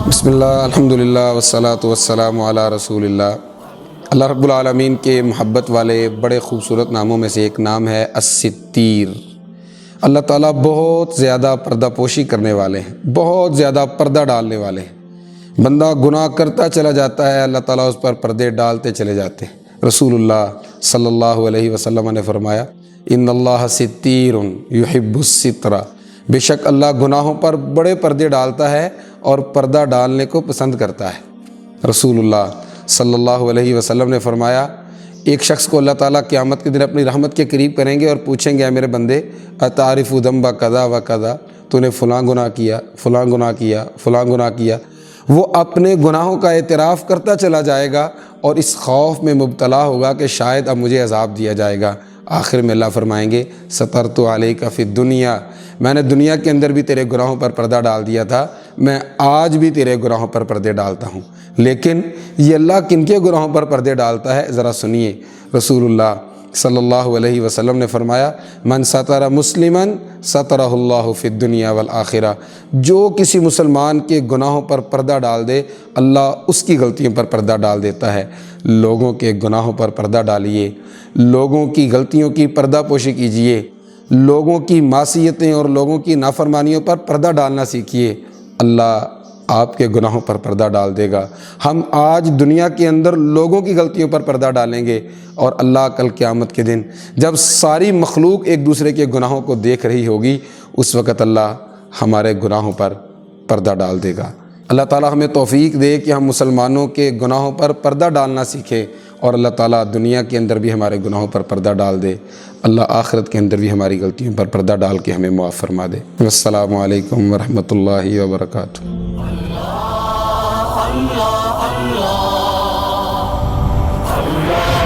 بسم اللہ الحمدللہ والصلاۃ والسلام علی رسول اللہ۔ اللہ رب العالمین کے محبت والے بڑے خوبصورت ناموں میں سے ایک نام ہے الستیر۔ اللہ تعالیٰ بہت زیادہ پردہ پوشی کرنے والے ہیں، بہت زیادہ پردہ ڈالنے والے ہیں۔ بندہ گناہ کرتا چلا جاتا ہے، اللہ تعالیٰ اس پر پردے ڈالتے چلے جاتے ہیں۔ رسول اللہ صلی اللہ علیہ وسلم نے فرمایا ان اللہ ستیر یحب الستر، بے شک اللہ گناہوں پر بڑے پردے ڈالتا ہے اور پردہ ڈالنے کو پسند کرتا ہے۔ رسول اللہ صلی اللہ علیہ وسلم نے فرمایا ایک شخص کو اللہ تعالیٰ قیامت کے دن اپنی رحمت کے قریب کریں گے اور پوچھیں گے اے میرے بندے اتعرف ذنب کذا و کذا، تو نے فلاں گناہ کیا، فلاں گناہ کیا، فلاں گناہ کیا۔ وہ اپنے گناہوں کا اعتراف کرتا چلا جائے گا اور اس خوف میں مبتلا ہوگا کہ شاید اب مجھے عذاب دیا جائے گا۔ آخر میں اللہ فرمائیں گے سترت علیک فی الدنیا، میں نے دنیا کے اندر بھی تیرے گناہوں پر پردہ ڈال دیا تھا، میں آج بھی تیرے گناہوں پر پردے ڈالتا ہوں۔ لیکن یہ اللہ کن کے گناہوں پر پردے ڈالتا ہے ذرا سنیے۔ رسول اللہ صلی اللہ علیہ وسلم نے فرمایا من ستر مسلما سترہ اللہ فی الدنیا والآخرہ، جو کسی مسلمان کے گناہوں پر پردہ ڈال دے اللہ اس کی غلطیوں پر پردہ ڈال دیتا ہے۔ لوگوں کے گناہوں پر پردہ ڈالیے، لوگوں کی غلطیوں کی پردہ پوشی کیجیے، لوگوں کی معصیتیں اور لوگوں کی نافرمانیوں پر پردہ ڈالنا سیکھیے، اللہ آپ کے گناہوں پر پردہ ڈال دے گا۔ ہم آج دنیا کے اندر لوگوں کی غلطیوں پر پردہ ڈالیں گے اور اللہ کل قیامت کے دن جب ساری مخلوق ایک دوسرے کے گناہوں کو دیکھ رہی ہوگی اس وقت اللہ ہمارے گناہوں پر پردہ ڈال دے گا۔ اللہ تعالیٰ ہمیں توفیق دے کہ ہم مسلمانوں کے گناہوں پر پردہ ڈالنا سیکھیں اور اللہ تعالیٰ دنیا کے اندر بھی ہمارے گناہوں پر پردہ ڈال دے، اللہ آخرت کے اندر بھی ہماری غلطیوں پر پردہ ڈال کے ہمیں معاف فرما دے۔ السلام علیکم ورحمۃ اللہ وبرکاتہ۔ اللہ اللہ اللہ اللہ